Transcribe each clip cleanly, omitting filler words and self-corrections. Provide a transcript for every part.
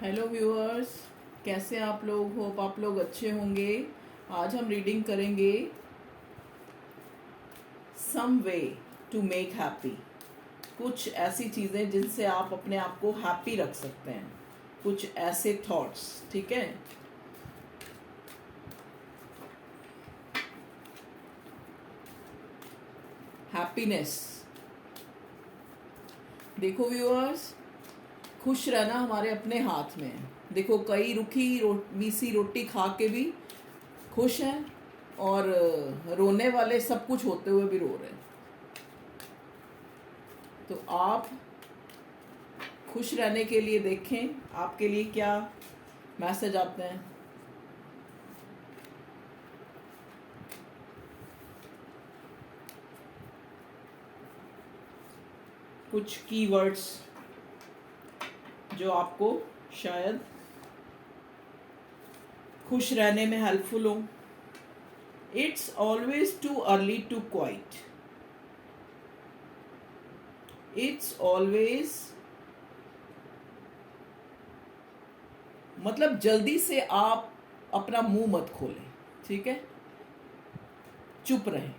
Hello viewers, कैसे आप लोग? होप आप लोग अच्छे होंगे। आज हम रीडिंग करेंगे सम वे टू मेक हैप्पी। कुछ ऐसी चीज़ें जिनसे आप अपने आप को हैप्पी रख सकते हैं, कुछ ऐसे थॉट्स। ठीक है, हैप्पीनेस। देखो व्यूअर्स, खुश रहना हमारे अपने हाथ में है। देखो, कई मीसी रोटी खा के भी खुश हैं, और रोने वाले सब कुछ होते हुए भी रो रहे हैं। तो आप खुश रहने के लिए देखें आपके लिए क्या मैसेज आते हैं। कुछ कीवर्ड्स जो आपको शायद खुश रहने में हेल्पफुल हो। It's always too early to quit. It's always मतलब जल्दी से आप अपना मुंह मत खोलें। ठीक है, चुप रहें।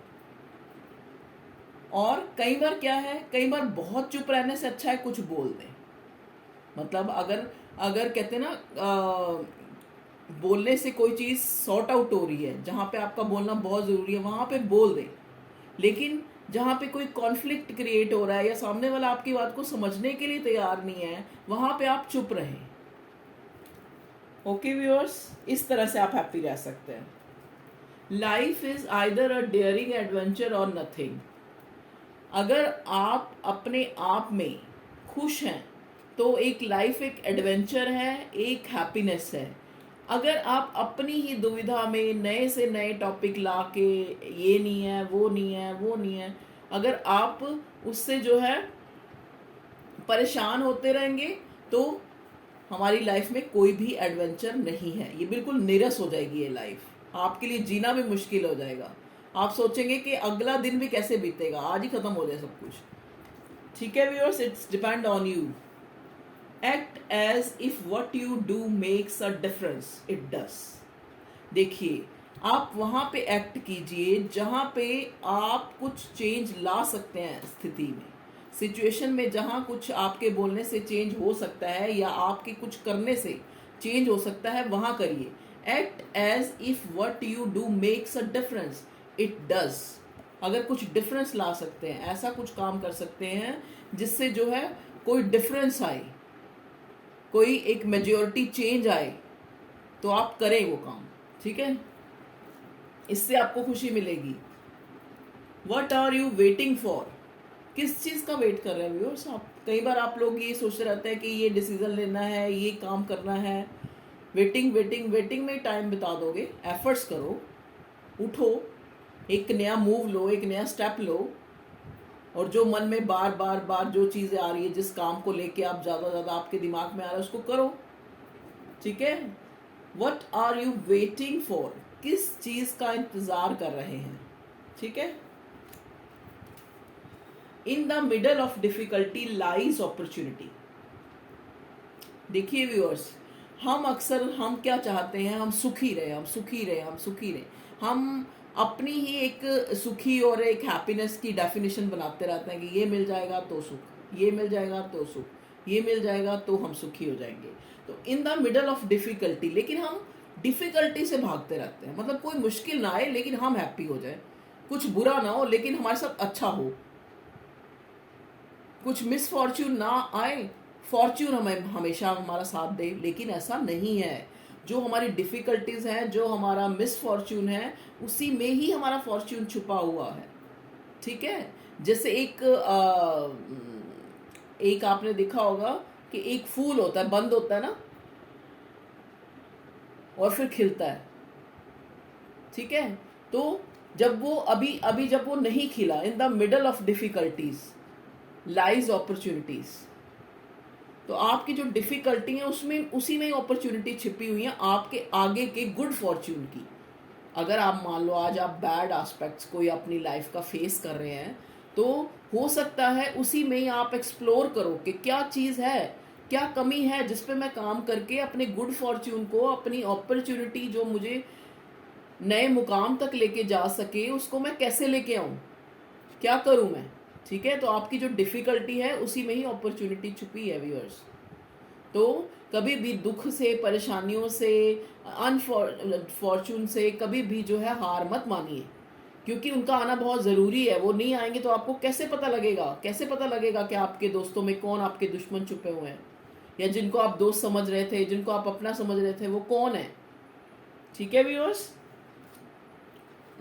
और कई बार क्या है, कई बार बहुत चुप रहने से अच्छा है कुछ बोल दें। मतलब अगर अगर कहते हैं ना, बोलने से कोई चीज़ सॉर्ट आउट हो रही है, जहाँ पे आपका बोलना बहुत ज़रूरी है वहाँ पे बोल दें। लेकिन जहाँ पे कोई कॉन्फ्लिक्ट क्रिएट हो रहा है या सामने वाला आपकी बात को समझने के लिए तैयार नहीं है, वहाँ पे आप चुप रहें। ओके व्यूअर्स, इस तरह से आप हैप्पी रह सकते हैं। Life is either a dairying adventure और नथिंग। अगर आप अपने आप में खुश हैं तो एक लाइफ एक एडवेंचर है, एक हैप्पीनेस है। अगर आप अपनी ही दुविधा में नए से नए टॉपिक ला के ये नहीं है, वो नहीं है, वो नहीं है, अगर आप उससे जो है परेशान होते रहेंगे, तो हमारी लाइफ में कोई भी एडवेंचर नहीं है। ये बिल्कुल नीरस हो जाएगी ये लाइफ। आपके लिए जीना भी मुश्किल हो जाएगा। आप सोचेंगे कि अगला दिन भी कैसे बीतेगा, आज ही खत्म हो जाए सब कुछ। ठीक है viewers, it's depend on you. Act as if what you do makes a difference, it does. देखिए, आप वहां पे एक्ट कीजिए जहां पे आप कुछ चेंज ला सकते हैं स्थिति में, सिचुएशन में। जहां कुछ आपके बोलने से चेंज हो सकता है या आपके कुछ करने से चेंज हो सकता है, वहां करिए। Act as if what you do makes a difference, it does. अगर कुछ डिफरेंस ला सकते हैं, ऐसा कुछ काम कर सकते हैं जिससे जो है कोई डिफरेंस आए, कोई एक मेजोरिटी चेंज आए, तो आप करें वो काम। ठीक है, इससे आपको खुशी मिलेगी। What are you waiting for? किस चीज़ का वेट कर रहे हैं व्यूअर्स आप? कई बार आप लोग ये सोचते रहते हैं कि ये डिसीजन लेना है, ये काम करना है। वेटिंग वेटिंग वेटिंग में टाइम बिता दोगे। एफर्ट्स करो, उठो, एक नया मूव लो, एक नया स्टेप लो। और जो मन में बार बार बार जो चीज़ें आ रही है, जिस काम को लेके आप ज़्यादा आपके दिमाग में आ रहा है, उसको करो। ठीक है, what are you waiting for? किस चीज़ का इंतज़ार कर रहे हैं? ठीक है, in the middle of difficulty lies opportunity. देखिए व्यूअर्स, हम क्या चाहते हैं? हम सुखी रहे, हम सुखी रहे, हम सुखी रहे। हम अपनी ही एक सुखी और एक हैप्पीनेस की डेफिनेशन बनाते रहते हैं कि ये मिल जाएगा तो सुख, ये मिल जाएगा तो सुख, ये मिल जाएगा तो हम सुखी हो जाएंगे। तो इन द मिडल ऑफ डिफिकल्टी, लेकिन हम डिफिकल्टी से भागते रहते हैं। मतलब कोई मुश्किल ना आए लेकिन हम हैप्पी हो जाए, कुछ बुरा ना हो लेकिन हमारे साथ अच्छा हो, कुछ मिस फॉर्च्यून ना आए, फॉर्च्यून हमें हमेशा हमारा साथ दे। लेकिन ऐसा नहीं है। जो हमारी डिफ़िकल्टीज़ हैं, जो हमारा मिस फॉर्च्यून है, उसी में ही हमारा फॉर्च्यून छुपा हुआ है। ठीक है, जैसे एक आपने देखा होगा कि एक फूल होता है, बंद होता है ना, और फिर खिलता है। ठीक है, तो जब वो अभी अभी जब वो नहीं खिला, इन the middle of difficulties lies opportunities. तो आपकी जो डिफ़िकल्टी है उसमें उसी में अपॉर्चुनिटी छिपी हुई है आपके आगे के गुड फॉर्च्यून की। अगर आप मान लो आज आप बैड एस्पेक्ट्स कोई अपनी लाइफ का फेस कर रहे हैं, तो हो सकता है उसी में ही आप एक्सप्लोर करो कि क्या चीज़ है क्या कमी है जिस पे मैं काम करके अपने गुड फॉर्च्यून को, अपनी अपॉर्चुनिटी जो मुझे नए मुकाम तक लेके जा सके, उसको मैं कैसे लेके आऊँ, क्या करूँ मैं। ठीक है, तो आपकी जो डिफ़िकल्टी है उसी में ही अपॉर्चुनिटी छुपी है व्यूअर्स। तो कभी भी दुख से, परेशानियों से, अनफॉर्चून से कभी भी जो है हार मत मानिए, क्योंकि उनका आना बहुत ज़रूरी है। वो नहीं आएंगे तो आपको कैसे पता लगेगा, कैसे पता लगेगा कि आपके दोस्तों में कौन आपके दुश्मन छुपे हुए हैं, या जिनको आप दोस्त समझ रहे थे, जिनको आप अपना समझ रहे थे, वो कौन है। ठीक है व्यूअर्स,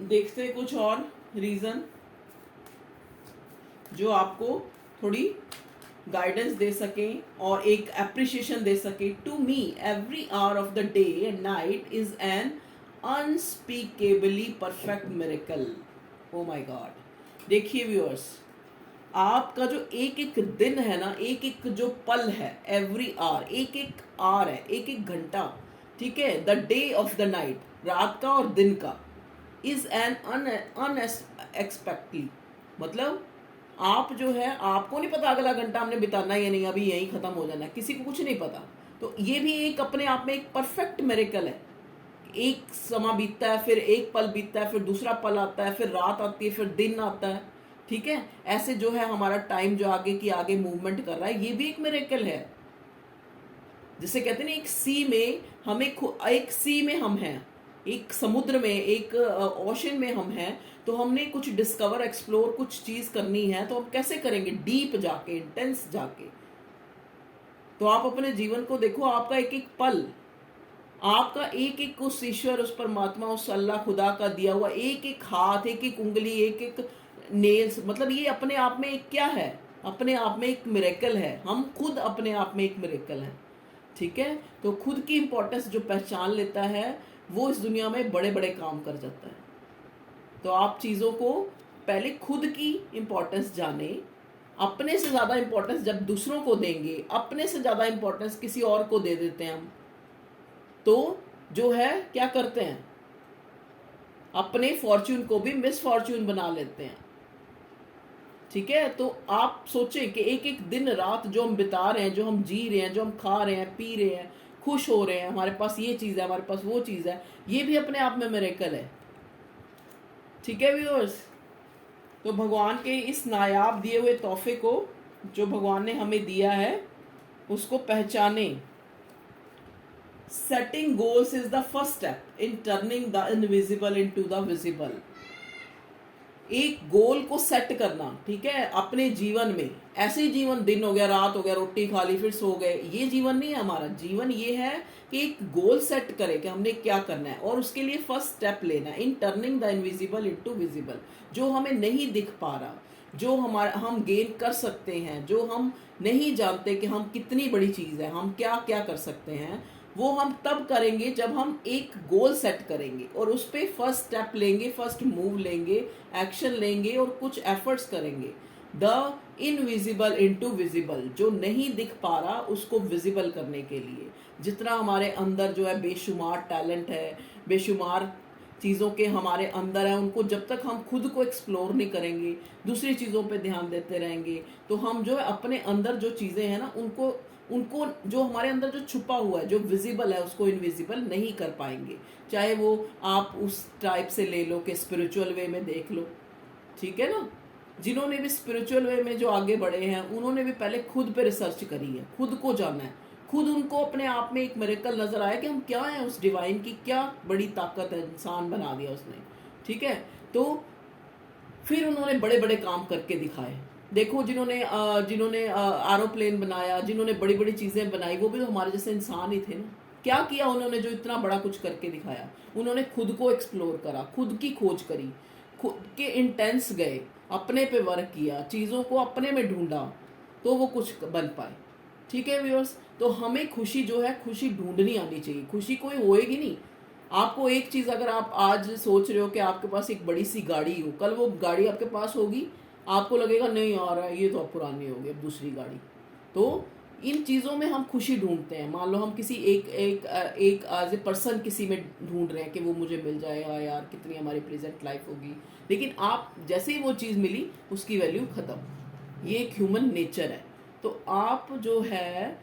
देखते हैं कुछ और रीज़न जो आपको थोड़ी गाइडेंस दे सकें और एक एप्रिशिएशन दे सके। To me every hour of the day and night is an unspeakably perfect miracle. Oh my God. देखिए व्यूअर्स, आपका जो एक एक दिन है ना, एक एक जो पल है, एवरी आवर, एक एक आवर है, एक एक घंटा, ठीक है, the day of the night, रात का और दिन का, इज एन अनएक्सपेक्टली, मतलब आप जो है, आपको नहीं पता अगला घंटा हमने बिताना या नहीं, अभी यही खत्म हो जाना है, किसी को कुछ नहीं पता। तो ये भी एक अपने आप में एक परफेक्ट मिरेकल है। एक समा बीतता है, फिर एक पल बीतता है, फिर दूसरा पल आता है, फिर रात आती है, फिर दिन आता है। ठीक है, ऐसे जो है हमारा टाइम जो आगे की आगे मूवमेंट कर रहा है, ये भी एक मिरेकल है। जिसे कहते हैं एक सी में हमें, एक सी में हम हैं, एक समुद्र में, एक ओशन में हम हैं, तो हमने कुछ डिस्कवर, एक्सप्लोर, कुछ चीज करनी है, तो हम कैसे करेंगे, डीप जाके, इंटेंस जाके। तो आप अपने जीवन को देखो, आपका एक एक पल, आपका एक एक उस ईश्वर, उस परमात्मा, उस अल्लाह खुदा का दिया हुआ एक एक हाथ, एक एक उंगली, एक एक नेल्स, मतलब ये अपने आप में एक क्या है, अपने आप में एक मिरेकल है। हम खुद अपने आप में एक मिरेकल है। ठीक है, तो खुद की इंपॉर्टेंस जो पहचान लेता है, वो इस दुनिया में बड़े बड़े काम कर जाता है। तो आप चीज़ों को पहले खुद की इंपॉर्टेंस जाने। अपने से ज़्यादा इंपॉर्टेंस जब दूसरों को देंगे, अपने से ज़्यादा इंपॉर्टेंस किसी और को दे देते हैं हम, तो जो है क्या करते हैं, अपने फॉर्च्यून को भी मिस फॉर्च्यून बना लेते हैं। ठीक है, तो आप सोचें कि एक एक दिन रात जो हम बिता रहे हैं, जो हम जी रहे हैं, जो हम खा रहे हैं, पी रहे हैं, खुश हो रहे हैं, हमारे पास ये चीज़ है, हमारे पास वो चीज़ है, ये भी अपने आप में मिरेकल है। ठीक है व्यूअर्स, तो भगवान के इस नायाब दिए हुए तोहफे को जो भगवान ने हमें दिया है, उसको पहचाने। Setting goals is the first step in turning the invisible into the visible. एक गोल को सेट करना, ठीक है, अपने जीवन में। ऐसे ही जीवन, दिन हो गया, रात हो गया, रोटी खा ली, फिर सो गए, ये जीवन नहीं है हमारा। जीवन ये है कि एक गोल सेट करें कि हमने क्या करना है, और उसके लिए फर्स्ट स्टेप लेना है इन turning the invisible into visible. जो हमें नहीं दिख पा रहा, जो हमारा हम गेन कर सकते हैं, जो हम नहीं जानते कि हम कितनी बड़ी चीज़ है, हम क्या क्या कर सकते हैं, वो हम तब करेंगे जब हम एक गोल सेट करेंगे और उस पर फर्स्ट स्टेप लेंगे, फर्स्ट मूव लेंगे, एक्शन लेंगे और कुछ एफर्ट्स करेंगे। द इनविजिबल इनटू विजिबल, जो नहीं दिख पा रहा उसको विजिबल करने के लिए। जितना हमारे अंदर जो है बेशुमार टैलेंट है, बेशुमार चीज़ों के हमारे अंदर है, उनको जब तक हम खुद को एक्सप्लोर नहीं करेंगे, दूसरी चीज़ों पे ध्यान देते रहेंगे, तो हम जो है अपने अंदर जो चीज़ें हैं ना, उनको उनको जो हमारे अंदर जो छुपा हुआ है, जो विजिबल है, उसको इनविजिबल नहीं कर पाएंगे। चाहे वो आप उस टाइप से ले लो कि स्पिरिचुअल वे में देख लो, ठीक है ना। जिन्होंने भी स्पिरिचुअल वे में जो आगे बढ़े हैं, उन्होंने भी पहले खुद पे रिसर्च करी है, खुद को जाना है, खुद उनको अपने आप में एक मिरेकल नजर आया कि हम क्या हैं, उस डिवाइन की क्या बड़ी ताकत है, इंसान बना दिया उसने। ठीक है, तो फिर उन्होंने बड़े बड़े काम करके दिखाए। देखो, जिन्होंने एरोप्लेन बनाया, जिन्होंने बड़ी बड़ी चीज़ें बनाई, वो भी तो हमारे जैसे इंसान ही थे ना। क्या किया उन्होंने जो इतना बड़ा कुछ करके दिखाया? उन्होंने खुद को एक्सप्लोर करा, खुद की खोज करी, खुद के इंटेंस गए, अपने पे वर्क किया, चीज़ों को अपने में ढूंढा, तो वो कुछ बन पाए। ठीक है व्यूअर्स, तो हमें खुशी जो है, खुशी ढूंढनी आनी चाहिए। खुशी कोई होएगी नहीं। आपको एक चीज़, अगर आप आज सोच रहे हो कि आपके पास एक बड़ी सी गाड़ी हो, कल वो गाड़ी आपके पास होगी, आपको लगेगा नहीं यार ये तो अब पुरानी होगी, अब दूसरी गाड़ी। तो इन चीज़ों में हम खुशी ढूंढते हैं। मान लो हम किसी एक एक एक एज ए पर्सन किसी में ढूंढ रहे हैं कि वो मुझे मिल जाएगा, यार कितनी हमारी प्रेजेंट लाइफ होगी, लेकिन आप जैसे ही वो चीज़ मिली, उसकी वैल्यू ख़त्म। ये एक ह्यूमन नेचर है। तो आप जो है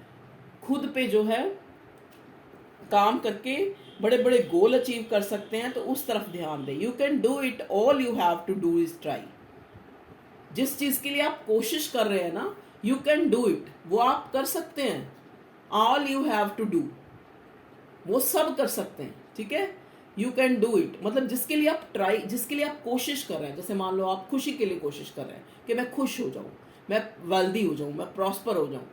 खुद पे जो है काम करके बड़े बड़े गोल अचीव कर सकते हैं, तो उस तरफ ध्यान दें। You can do it, all you have to do is try. जिस चीज के लिए आप कोशिश कर रहे हैं ना, यू कैन डू इट, वो आप कर सकते हैं। All you have to do, वो सब कर सकते हैं, ठीक है। यू कैन डू इट मतलब जिसके लिए आप ट्राई, जिसके लिए आप कोशिश कर रहे हैं। जैसे मान लो आप खुशी के लिए कोशिश कर रहे हैं कि मैं खुश हो जाऊं, मैं वेल्दी हो जाऊं, मैं प्रॉस्पर हो जाऊं,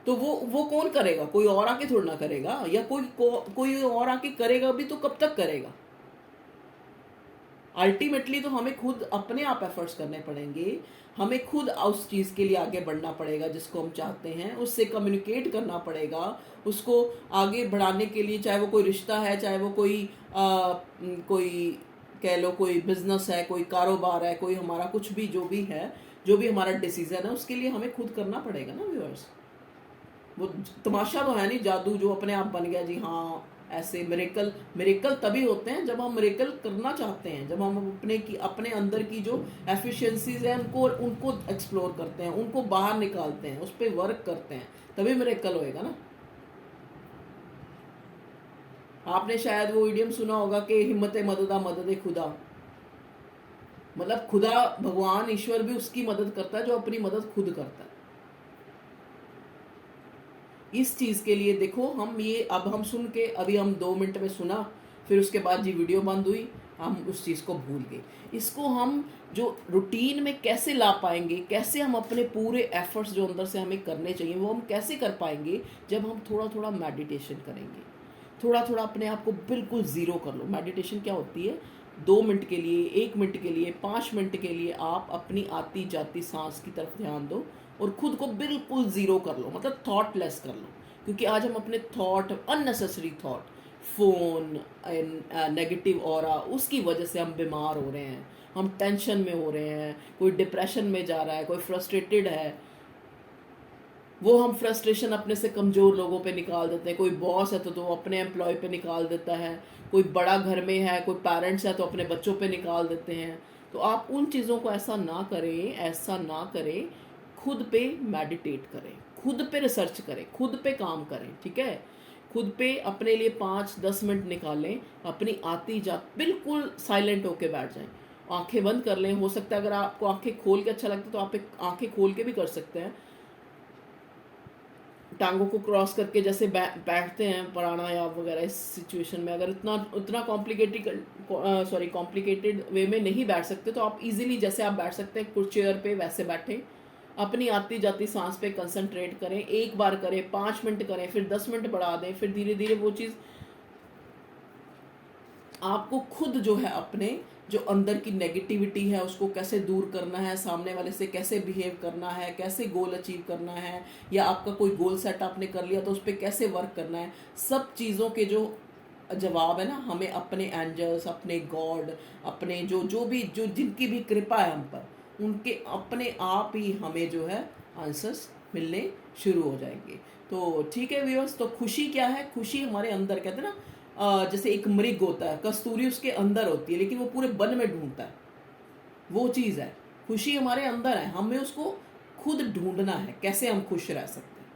तो वो कौन करेगा? कोई और आके थोड़ा ना करेगा, या कोई और आके करेगा भी तो कब तक करेगा? अल्टीमेटली तो हमें खुद अपने आप एफर्ट्स करने पड़ेंगे, हमें खुद उस चीज़ के लिए आगे बढ़ना पड़ेगा जिसको हम चाहते हैं, उससे कम्युनिकेट करना पड़ेगा, उसको आगे बढ़ाने के लिए, चाहे वो कोई रिश्ता है, चाहे वो कोई कह लो कोई बिजनेस है, कोई कारोबार है, कोई हमारा कुछ भी जो भी है, जो भी हमारा डिसीजन है, उसके लिए हमें खुद करना पड़ेगा ना व्यूअर्स। वो तमाशा तो है नहीं जादू जो अपने आप बन गया जी हाँ ऐसे। मिरेकल मिरेकल तभी होते हैं जब हम मिरेकल करना चाहते हैं, जब हम अपने अंदर की जो एफिशिएंसीज हैं उनको उनको एक्सप्लोर करते हैं, उनको बाहर निकालते हैं, उस पर वर्क करते हैं, तभी मिरेकल होएगा ना। आपने शायद वो इडियम सुना होगा कि हिम्मत मददा मदद खुदा, मतलब खुदा भगवान ईश्वर भी उसकी मदद करता है जो अपनी मदद खुद करता है। इस चीज़ के लिए देखो हम ये अब हम सुन के अभी हम 2 मिनट में सुना, फिर उसके बाद जी वीडियो बंद हुई, हम उस चीज़ को भूल गए। इसको हम जो रूटीन में कैसे ला पाएंगे, कैसे हम अपने पूरे एफर्ट्स जो अंदर से हमें करने चाहिए वो हम कैसे कर पाएंगे? जब हम थोड़ा थोड़ा मेडिटेशन करेंगे, थोड़ा थोड़ा अपने आप को बिल्कुल ज़ीरो कर लो। मेडिटेशन क्या होती है? 2 मिनट के लिए, 1 मिनट के लिए, 5 मिनट के लिए आप अपनी आती जाती सांस की तरफ ध्यान दो और खुद को बिल्कुल ज़ीरो कर लो, मतलब थॉटलेस कर लो। क्योंकि आज हम अपने thought, unnecessary thought, phone, negative aura, उसकी वजह से हम बीमार हो रहे हैं, हम टेंशन में हो रहे हैं, कोई डिप्रेशन में जा रहा है, कोई फ्रस्ट्रेटेड है, वो हम फ्रस्ट्रेशन अपने से कमज़ोर लोगों पे निकाल देते हैं। कोई बॉस है तो वो अपने एम्प्लॉय पे निकाल देता है, कोई बड़ा घर में है, कोई पेरेंट्स है तो अपने बच्चों पे निकाल देते हैं। तो आप उन चीज़ों को ऐसा ना करें, ऐसा ना करें। खुद पे मेडिटेट करें, खुद पे रिसर्च करें, खुद पे काम करें, ठीक है। खुद पे अपने लिए 5-10 मिनट निकालें, अपनी आती जात बिल्कुल साइलेंट होके बैठ जाएं, आंखें बंद कर लें। हो सकता है अगर आपको आंखें खोल के अच्छा लगता है तो आप आंखें खोल के भी कर सकते हैं। टांगों को क्रॉस करके जैसे बैठते हैं प्राणायाम वगैरह, इस सिचुएशन में अगर उतना कॉम्प्लिकेटेड वे में नहीं बैठ सकते तो आप इजीली जैसे आप बैठ सकते हैं कुछ चेयर पे वैसे बैठें। अपनी आती जाती सांस पे कंसंट्रेट करें, एक बार करें, 5 मिनट करें, फिर 10 मिनट बढ़ा दें, फिर धीरे धीरे वो चीज़ आपको खुद जो है अपने जो अंदर की नेगेटिविटी है उसको कैसे दूर करना है, सामने वाले से कैसे बिहेव करना है, कैसे गोल अचीव करना है, या आपका कोई गोल सेट आपने कर लिया तो उस पर कैसे वर्क करना है, सब चीज़ों के जो जवाब है ना हमें अपने एंजल्स, अपने गॉड, अपने जो जिनकी भी कृपा है हम पर, उनके अपने आप ही हमें जो है आंसर्स मिलने शुरू हो जाएंगे। तो ठीक है व्यूअर्स, तो खुशी क्या है? खुशी हमारे अंदर, कहते हैं ना जैसे एक मृग होता है, कस्तूरी उसके अंदर होती है लेकिन वो पूरे वन में ढूंढता है, वो चीज़ है खुशी हमारे अंदर है, हमें उसको खुद ढूंढना है कैसे हम खुश रह सकते हैं।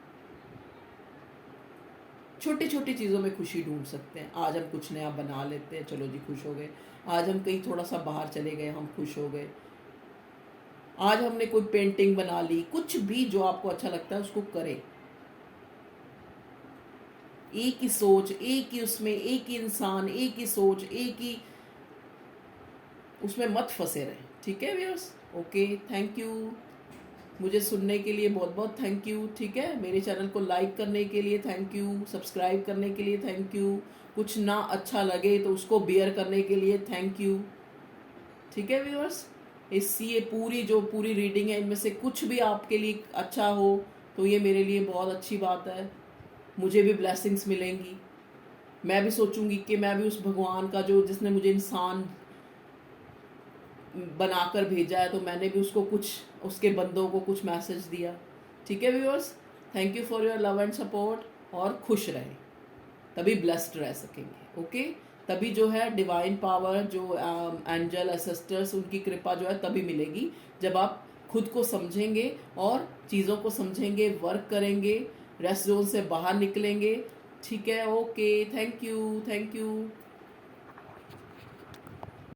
छोटी छोटी चीज़ों में खुशी ढूंढ सकते हैं। आज हम कुछ नया बना लेते हैं, चलो जी खुश हो गए। आज हम कहीं थोड़ा सा बाहर चले गए, हम खुश हो गए। आज हमने कोई पेंटिंग बना ली, कुछ भी जो आपको अच्छा लगता है उसको करें। एक ही सोच, एक ही उसमें, एक ही इंसान, एक ही सोच, एक ही उसमें मत फंसे रहें, ठीक है व्यूअर्स। ओके, थैंक यू मुझे सुनने के लिए, बहुत बहुत थैंक यू, ठीक है। मेरे चैनल को लाइक करने के लिए थैंक यू, सब्सक्राइब करने के लिए थैंक यू, कुछ ना अच्छा लगे तो उसको बेयर करने के लिए थैंक यू, ठीक है व्यूअर्स। ये पूरी रीडिंग है, इनमें से कुछ भी आपके लिए अच्छा हो तो ये मेरे लिए बहुत अच्छी बात है, मुझे भी ब्लेसिंग्स मिलेंगी। मैं भी सोचूंगी कि मैं भी उस भगवान का जो जिसने मुझे इंसान बनाकर भेजा है तो मैंने भी उसको कुछ, उसके बंदों को कुछ मैसेज दिया, ठीक है viewers. Thank you for your love and support, और खुश रहें तभी ब्लेस्ड रह सकेंगे। ओके, तभी जो है डिवाइन पावर, जो एंजल एसिस्टर्स, उनकी कृपा जो है तभी मिलेगी जब आप खुद को समझेंगे और चीज़ों को समझेंगे, वर्क करेंगे रेस्ट जोन से बाहर निकलेंगे। ठीक है, okay, thank you, thank you.